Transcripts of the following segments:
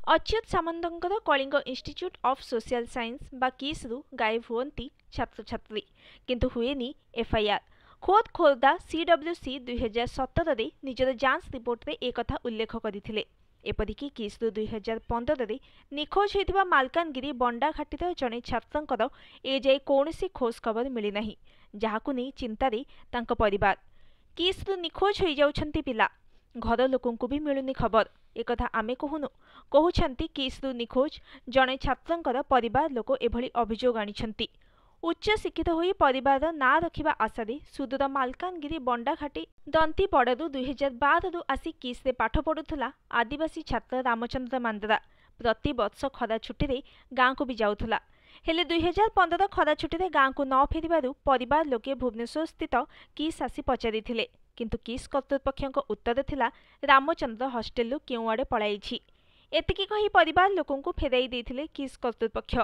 अच्युत सामंतଙ୍କର Kalinga institute of social science बा किस्रु गायब हुअन्ति छात्र छात्री किंतु हुएनी एफआईआर। खोद खोर्धा सीडब्ल्यूसी 2017 रे निजर जांच रिपोर्ट रे एक कथा उल्लेख करथिले। एपरिकी किस्रु 2015 रे निखोज होइथिबा मालकानगिरी बंडाघाटीर जणे छात्रଙ୍କର एजाए कौनसी खोज खबर मिली नाही, जहाकु नै चिंतारे तांको परिवार। किस्रु निखोज होई जाउछन्ति पिला, घर लोकंकु भी मिलुनी खबर। एकथा आमे कहूनु कहउछन्ति किस्रु निखोज जणे छात्रଙ୍କର परिवार लोक एभली अभियोग आनिछन्ति। उच्च शिक्षित होई परिवार ना रखिबा आशारे सुदूर मालकानगिरी बंडाघाटी दंतीपड़ारू 2012 रु आसी किस्रे पाठ पढ़ुथला आदिवासी छात्र रामचंद्र मांद्रा। प्रति वर्ष खरा छुट्टी रे गाँ को भी जाउथला, हेले 2015 खरा छुट्टी रे गाँ को न फेरिबारू परिवार लोके भुवनेश्वर स्थित किस आसी पचारिथिले, किंतु किस कर्तृपक्षक उत्तर थिला रामचंद्र हॉस्टेल केउ आड़े पळाइछि। एतिकी कही परिवार लोकंकु फेराई देथिले किस कर्तृपक्ष।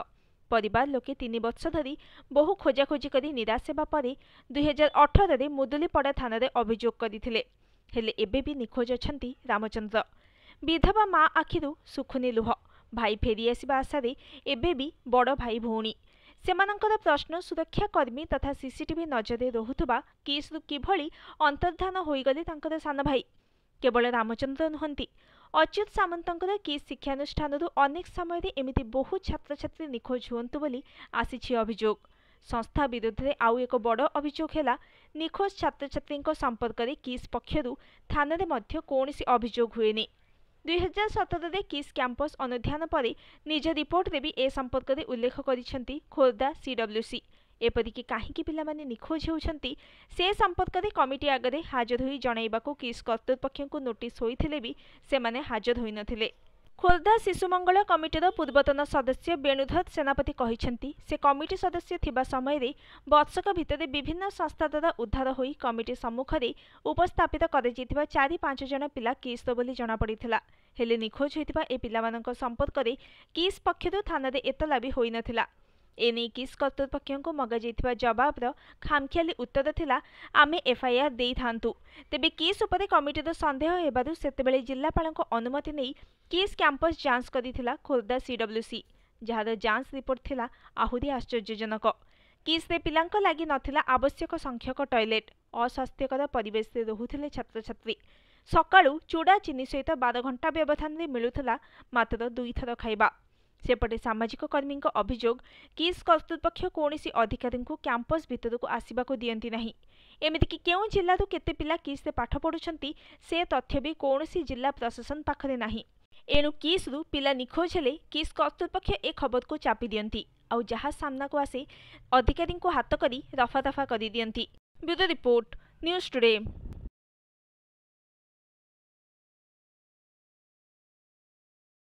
परिवार लोके 3 वर्ष धरी बहु खोजाखोजी करी निराश हेबा परे 2018 रे मुदुलीपड़ा थाना रे अभियोग करिथिले, हेले एबे भी निखोज अछंती रामचंद्र। विधवा माँ आखिरु सुखुनी लुह, भाई फेरी आसिबा आशारे एबे भी बड़ भाई भौणी। सेमानंकर प्रश्न सुरक्षा कर्मी तथा सीसीटीवी नजरे रहुथुबा किस्रु किभली अंतर्धान होईगले तांकर सान भाई। केवल रामचंद्र नुहंती, अच्युत सामंतଙ୍କର किस शिक्षानुष्ठानरू अनेक समय एमिति बहु छात्र छात्री निखोज हुअन्तु बोली आसीछि अभियोग। संस्था विरुद्ध रे आउ एक बड़ अभियोग हेला निखोज छात्र छात्री संपर्क में किस पक्षरु थाना रे मध्य कौनसी अभियोग हुएनी। 2017 रे किस कैंपस अनुध्यान पर निज रिपोर्ट रे भी ए संपर्क में उल्लेख करिसेंती खोर्धा सीडब्ल्यूसी। एपरिकी काहींकि पिलामाने निखोज होउछन्ती से संपर्क में कमिटी आगरे हाजर होई जणाइबाकू किस कर्तृपक्षको नोटिस होइथिले भी सेमाने हाजर होई नथिले। खोर्धा शिशु मंगल कमिटीर पूर्वतन सदस्य वेणुधर सेनापति कहिसेंती से कमिटी सदस्य थिबा समय रे वर्षक भितर विभिन्न संस्था द्वारा उद्धार होई कमिटी सम्मुख रे उपस्थापित कराଯାଇଥିବା 4-5 जन पिला किस बोली जना पड़िथिला, हेले निखोज होइथिबा ए पिलामानक संपर्क रे किस पक्षरु थाना रे एतला भी होई नथिला। एने किस कर्तृपक्षको मगाଯାଇଥିବା जवाबर खामखियाली उत्तर थिला आमे एफआईआर देई थांतु, तेबे किस उपरे कमिटीर संदेह हेबारु सेतेबेले जिल्लापालको अनुमति नेई किस कैंपस जांच करिथिला खोर्धा सीडब्ल्यूसी, जहार जांच रिपोर्ट थिला आहुरी आश्चर्यजनक। किस रे पिलांक लागि नथिला आवश्यक संख्यक टॉयलेट, अस्वास्थ्यकर परिवेश रे रहुथिले छात्र छात्री। सकाळु चूड़ा चीनी सहित 12 घंटा व्यवधान रे मिलुथला मात्र 2 थर खाइबा। सेपटे सामाजिक कर्मी अभियोग किस कर्तृपक्ष कौनसी अधिकारी कैंपस भितर को आसवाक दियंती नहीं। एमितिकी केउ जिल्लारू केते पिला किस पाठ पढ़ुछंती से तथ्य भी कौनसी जिला प्रशासन पाखरे नाही। एणु किस्रु पिला निखोज हेले किस कर्तृपक्ष ए खबर को चापी दियंती आउ जहा सामना को आसे अधिकारी को हाथ करी रफा दफा करी दियंती। Bureau report, news today.